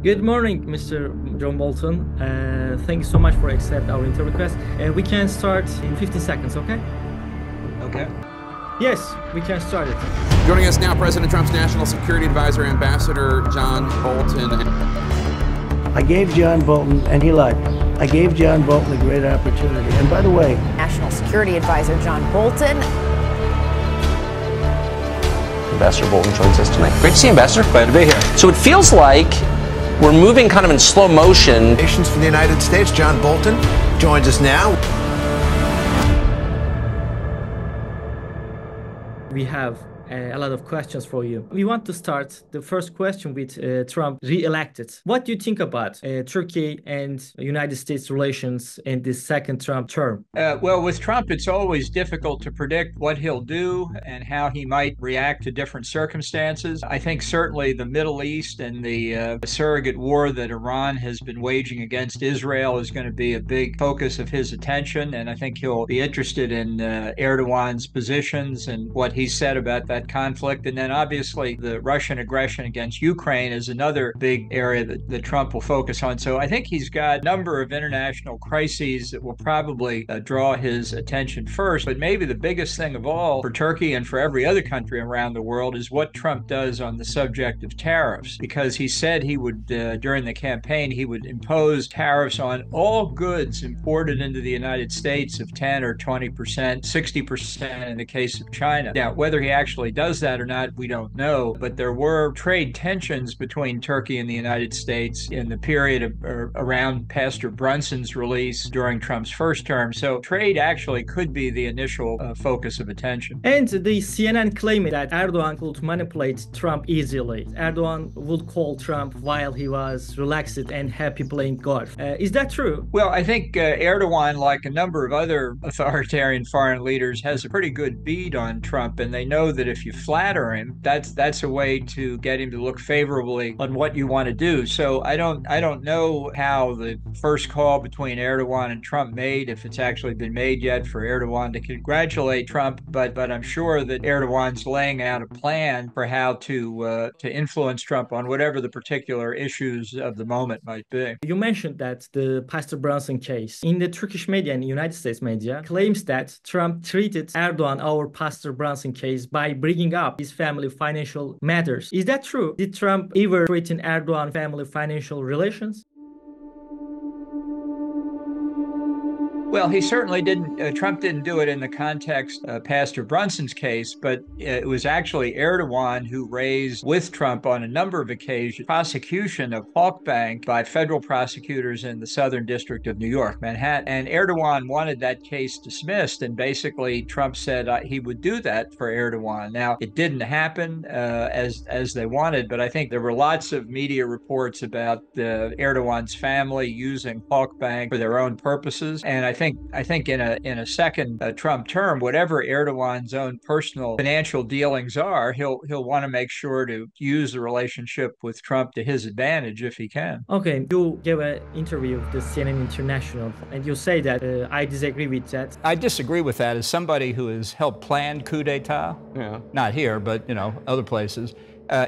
Good morning, Mr. John Bolton. Thank you so much for accepting our interview request. We can start in 15 seconds, okay? Okay. Yes, we can start it. Joining us now, President Trump's National Security Advisor, Ambassador John Bolton. I gave John Bolton, and he lied. I gave John Bolton a great opportunity. And by the way, National Security Advisor John Bolton. Ambassador Bolton joins us tonight. Great to see you, Ambassador. Glad to be here. So it feels like we're moving kind of in slow motion. Nations for the United States, John Bolton joins us now. We have a lot of questions for you. We want to start the first question with Trump re-elected. What do you think about Turkey and United States relations in this second Trump term? Well, with Trump, it's always difficult to predict what he'll do and how he might react to different circumstances. I think certainly the Middle East and the surrogate war that Iran has been waging against Israel is going to be a big focus of his attention. And I think he'll be interested in Erdogan's positions and what he said about that conflict. And then obviously the Russian aggression against Ukraine is another big area that Trump will focus on. So I think he's got a number of international crises that will probably draw his attention first. But maybe the biggest thing of all for Turkey and for every other country around the world is what Trump does on the subject of tariffs, because he said he would, during the campaign, he would impose tariffs on all goods imported into the United States of 10 or 20%, 60% in the case of China. Now, whether he actually does that or not, we don't know, but there were trade tensions between Turkey and the United States in the period of, around Pastor Brunson's release during Trump's first term. So trade actually could be the initial focus of attention. And the CNN claimed that Erdogan could manipulate Trump easily. Erdogan would call Trump while he was relaxed and happy playing golf. Is that true? Well, I think Erdogan, like a number of other authoritarian foreign leaders, has a pretty good bead on Trump, and they know that if you flatter him, that's a way to get him to look favorably on what you want to do. So I don't know how the first call between Erdogan and Trump made, if it's actually been made yet for Erdogan to congratulate Trump, but I'm sure that Erdogan's laying out a plan for how to influence Trump on whatever the particular issues of the moment might be. You mentioned that the Pastor Brunson case in the Turkish media and United States media claims that Trump treated Erdogan over Pastor Brunson case by bringing up his family financial matters. Is that true? Did Trump ever threaten Erdogan family financial relations? Well, he certainly didn't. Trump didn't do it in the context of Pastor Brunson's case, but it was actually Erdogan who raised with Trump on a number of occasions prosecution of Halkbank by federal prosecutors in the Southern District of New York, Manhattan. And Erdogan wanted that case dismissed, and basically Trump said he would do that for Erdogan. Now, it didn't happen as they wanted, but I think there were lots of media reports about Erdogan's family using Halkbank for their own purposes, and I think in a second Trump term, whatever Erdogan's own personal financial dealings are, he'll want to make sure to use the relationship with Trump to his advantage if he can. Okay, you gave an interview with the CNN International, and you say that I disagree with that. I disagree with that as somebody who has helped plan coup d'etat. Yeah. Not here, but other places.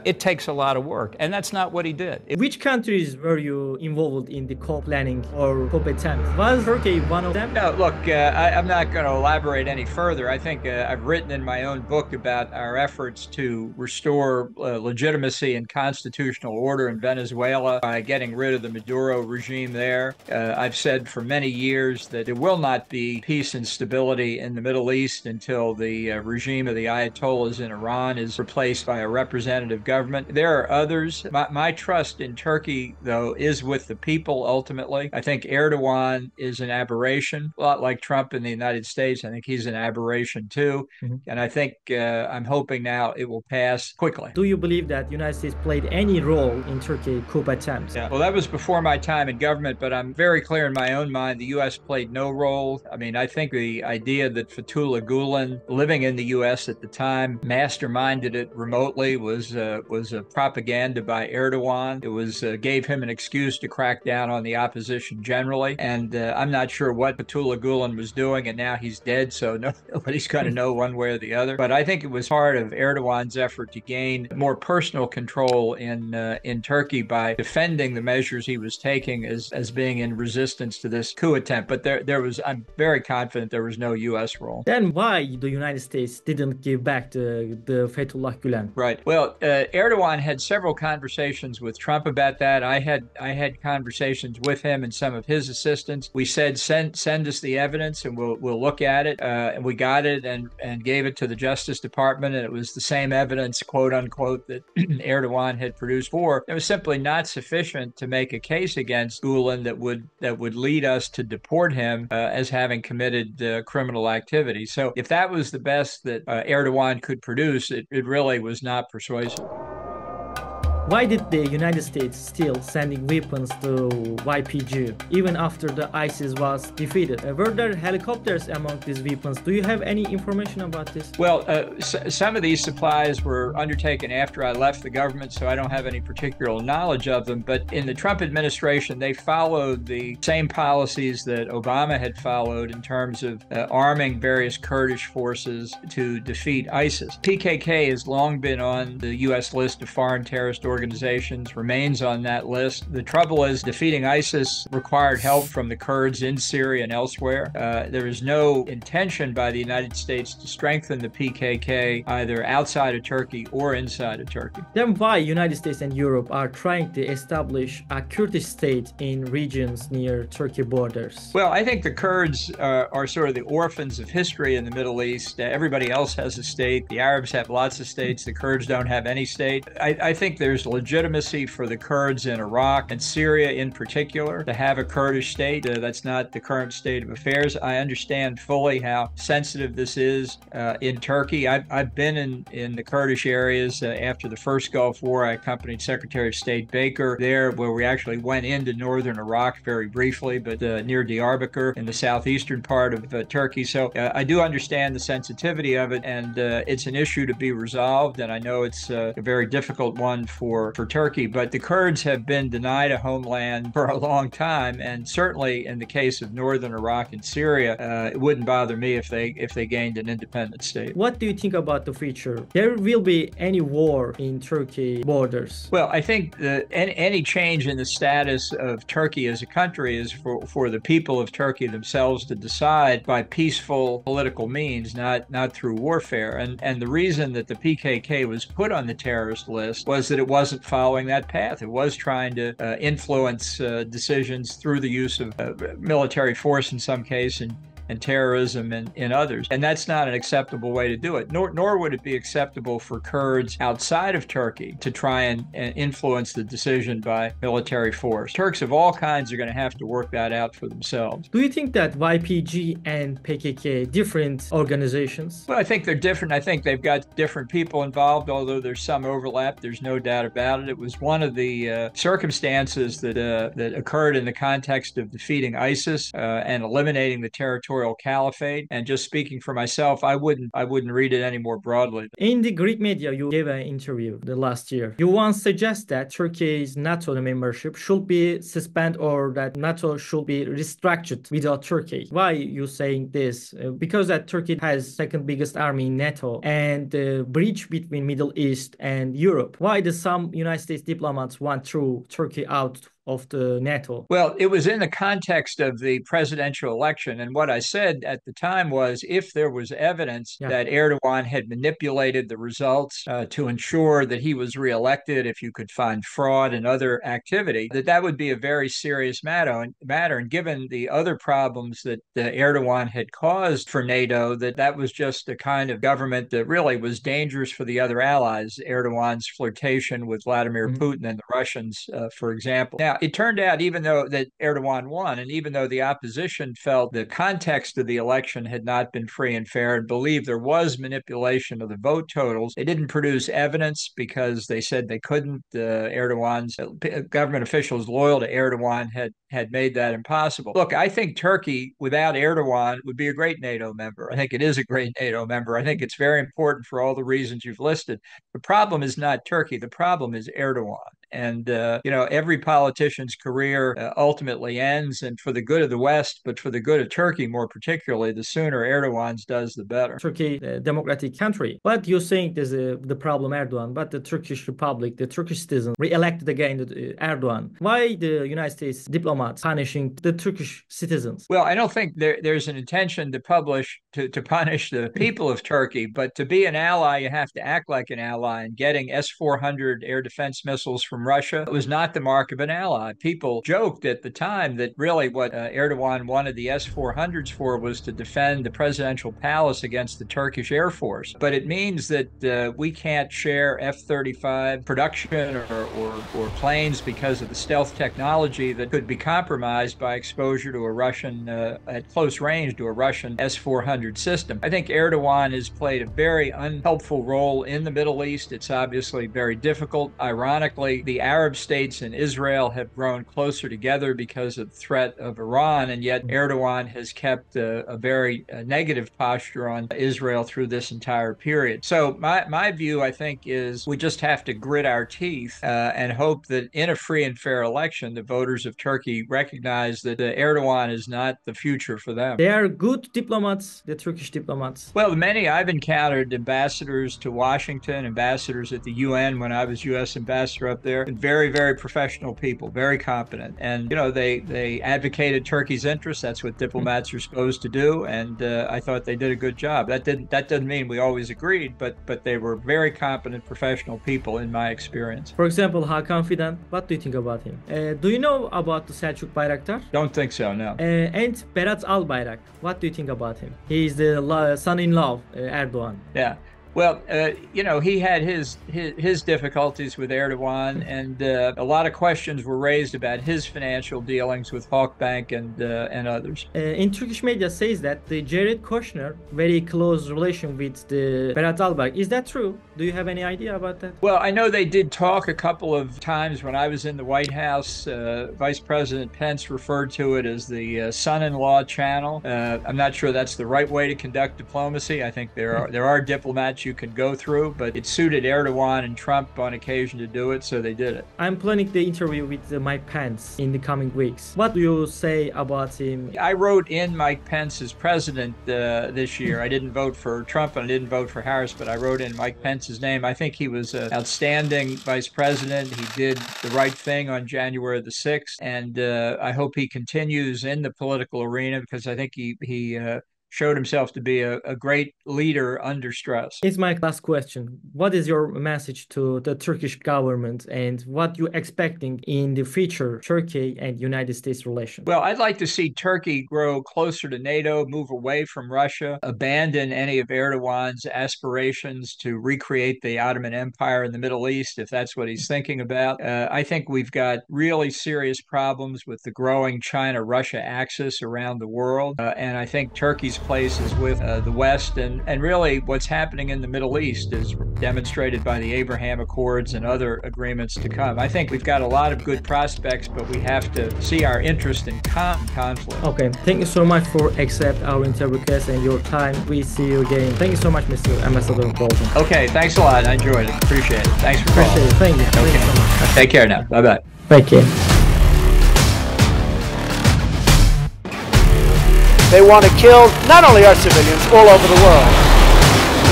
It takes a lot of work, and that's not what he did. Which countries were you involved in the coup planning or coup attempt? Was Turkey one of them? No, look, I'm not going to elaborate any further. I think I've written in my own book about our efforts to restore legitimacy and constitutional order in Venezuela by getting rid of the Maduro regime there. I've said for many years that there will not be peace and stability in the Middle East until the regime of the Ayatollahs in Iran is replaced by a representative government. There are others. My trust in Turkey, though, is with the people ultimately. I think Erdogan is an aberration, a lot like Trump in the United States. I think he's an aberration too. Mm-hmm. And I think I'm hoping now it will pass quickly. Do you believe that the United States played any role in Turkey coup attempts? Yeah. Well, that was before my time in government, but I'm very clear in my own mind the U.S. played no role. I mean, I think the idea that Fethullah Gulen, living in the U.S. at the time, masterminded it remotely was was a propaganda by Erdoğan. It was gave him an excuse to crack down on the opposition generally. And I'm not sure what Fethullah Gulen was doing, and now he's dead, so nobody's going to know one way or the other. But I think it was part of Erdoğan's effort to gain more personal control in Turkey by defending the measures he was taking as being in resistance to this coup attempt. But I'm very confident there was no U.S. role. Then why the United States didn't give back the Fethullah Gulen? Right. Well, Erdoğan had several conversations with Trump about that. I had conversations with him and some of his assistants. We said, send us the evidence and we'll look at it. And we got it and gave it to the Justice Department. And it was the same evidence, quote unquote, that Erdoğan had produced for. It was simply not sufficient to make a case against Gulen that would lead us to deport him as having committed criminal activity. So if that was the best that Erdoğan could produce, it really was not persuasive. Why did the United States still sending weapons to YPG even after the ISIS was defeated? Were there helicopters among these weapons? Do you have any information about this? Well, some of these supplies were undertaken after I left the government, so I don't have any particular knowledge of them. But in the Trump administration, they followed the same policies that Obama had followed in terms of arming various Kurdish forces to defeat ISIS. PKK has long been on the U.S. list of foreign terrorist organizations, remains on that list. The trouble is defeating ISIS required help from the Kurds in Syria and elsewhere. There is no intention by the United States to strengthen the PKK either outside of Turkey or inside of Turkey. Then why United States and Europe are trying to establish a Kurdish state in regions near Turkey borders? Well, I think the Kurds are sort of the orphans of history in the Middle East. Everybody else has a state. The Arabs have lots of states. The Kurds don't have any state. I think there's legitimacy for the Kurds in Iraq and Syria in particular to have a Kurdish state. That's not the current state of affairs. I understand fully how sensitive this is in Turkey. I've been in the Kurdish areas after the first Gulf War. I accompanied Secretary of State Baker there, where we actually went into northern Iraq very briefly, but near Diyarbakir in the southeastern part of Turkey. So I do understand the sensitivity of it, and it's an issue to be resolved, and I know it's a very difficult one for Turkey, but the Kurds have been denied a homeland for a long time, and certainly in the case of northern Iraq and Syria, it wouldn't bother me if they gained an independent state. What do you think about the future? There will be any war in Turkey borders? Well, I think that any change in the status of Turkey as a country is for the people of Turkey themselves to decide by peaceful political means, not through warfare. And the reason that the PKK was put on the terrorist list was that it wasn't following that path. It was trying to influence decisions through the use of military force in some case and terrorism in others. And that's not an acceptable way to do it, nor would it be acceptable for Kurds outside of Turkey to try and influence the decision by military force. Turks of all kinds are going to have to work that out for themselves. Do you think that YPG and PKK different organizations? Well, I think they're different. I think they've got different people involved, although there's some overlap. There's no doubt about it. It was one of the circumstances that occurred in the context of defeating ISIS and eliminating the territorial caliphate. And just speaking for myself, I wouldn't read it any more broadly. In the Greek media, you gave an interview the last year. You once suggest that Turkey's NATO membership should be suspended or that NATO should be restructured without Turkey. Why are you saying this? Because that Turkey has second biggest army in NATO and the bridge between Middle East and Europe. Why do some United States diplomats want throw Turkey out of the NATO? Well, it was in the context of the presidential election. And what I said at the time was if there was evidence that Erdoğan had manipulated the results to ensure that he was reelected, if you could find fraud and other activity, that would be a very serious matter. And given the other problems that Erdoğan had caused for NATO, that was just a kind of government that really was dangerous for the other allies. Erdoğan's flirtation with Vladimir Putin and the Russians, for example. Now, Now, it turned out, even though that Erdoğan won, and even though the opposition felt the context of the election had not been free and fair and believed there was manipulation of the vote totals, they didn't produce evidence because they said they couldn't. Erdogan's government officials loyal to Erdogan had made that impossible. Look, I think Turkey, without Erdogan, would be a great NATO member. I think it is a great NATO member. I think it's very important for all the reasons you've listed. The problem is not Turkey. The problem is Erdogan. And, every politician's career ultimately ends, and for the good of the West, but for the good of Turkey more particularly, the sooner Erdogan's does, the better. Turkey, a democratic country. But you're saying there's the problem Erdogan, but the Turkish Republic, the Turkish citizens re-elected again Erdogan. Why the United States diplomats punishing the Turkish citizens? Well, I don't think there's an intention to punish the people of Turkey, but to be an ally, you have to act like an ally, and getting S-400 air defense missiles from Russia was not the mark of an ally. People joked at the time that really what Erdogan wanted the S-400s for was to defend the presidential palace against the Turkish Air Force. But it means that we can't share F-35 production or planes because of the stealth technology that could be compromised by exposure to a Russian, at close range, to a Russian S-400 system. I think Erdogan has played a very unhelpful role in the Middle East. It's obviously very difficult. Ironically, the Arab states and Israel have grown closer together because of the threat of Iran, and yet Erdogan has kept a very negative posture on Israel through this entire period. So my view, I think, is we just have to grit our teeth and hope that in a free and fair election, the voters of Turkey recognize that Erdogan is not the future for them. They are good diplomats, the Turkish diplomats. Well, many I've encountered, ambassadors to Washington, ambassadors at the UN when I was U.S. ambassador up there, and very, very professional people, very competent. And, they advocated Turkey's interests. That's what diplomats are supposed to do. And I thought they did a good job. That doesn't mean we always agreed, but they were very competent, professional people in my experience. For example, Hakan Fidan, what do you think about him? Do you know about the Selçuk Bayraktar? Don't think so, no. And Berat Albayrak, what do you think about him? He is the son-in-law of Erdogan. Yeah. Well, he had his difficulties with Erdogan, and a lot of questions were raised about his financial dealings with Halkbank and others. In Turkish media says that the Jared Kushner very close relation with the Berat Albayrak. Is that true? Do you have any idea about that? Well, I know they did talk a couple of times when I was in the White House. Vice President Pence referred to it as the son-in-law channel. I'm not sure that's the right way to conduct diplomacy. I think there are diplomats you can go through, but it suited Erdogan and Trump on occasion to do it, so they did it. I'm planning the interview with Mike Pence in the coming weeks. What do you say about him? I wrote in Mike Pence as president this year. I didn't vote for Trump and I didn't vote for Harris, but I wrote in Mike Pence's name. I think he was an outstanding vice president. He did the right thing on January the 6th, and I hope he continues in the political arena because I think he showed himself to be a great leader under stress. It's my last question. What is your message to the Turkish government and what you're expecting in the future Turkey and United States relations? Well, I'd like to see Turkey grow closer to NATO, move away from Russia, abandon any of Erdogan's aspirations to recreate the Ottoman Empire in the Middle East, if that's what he's thinking about. I think we've got really serious problems with the growing China-Russia axis around the world, and I think Turkey's place is with the West, and really what's happening in the Middle East is demonstrated by the Abraham Accords and other agreements to come. I think we've got a lot of good prospects, but we have to see our interest in conflict. Okay, thank you so much for accept our interview request and your time. We see you again. Thank you so much, Mr. Ambassador Bolton. Okay, thanks a lot. I enjoyed it. Appreciate it. Thanks for calling. Appreciate it. Thank you. Okay. Thank you so much. Take care now. Bye-bye. Thank you. They want to kill not only our civilians, all over the world.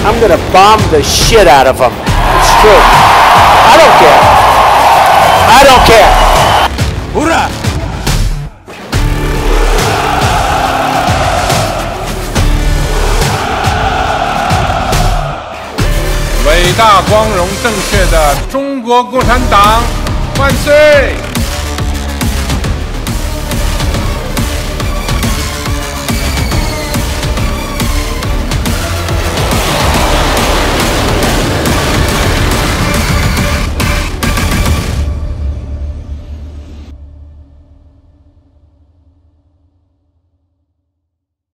I'm going to bomb the shit out of them. It's true. I don't care. I don't care. Hoorah! 伟大、光荣、正确的中国共产党万岁！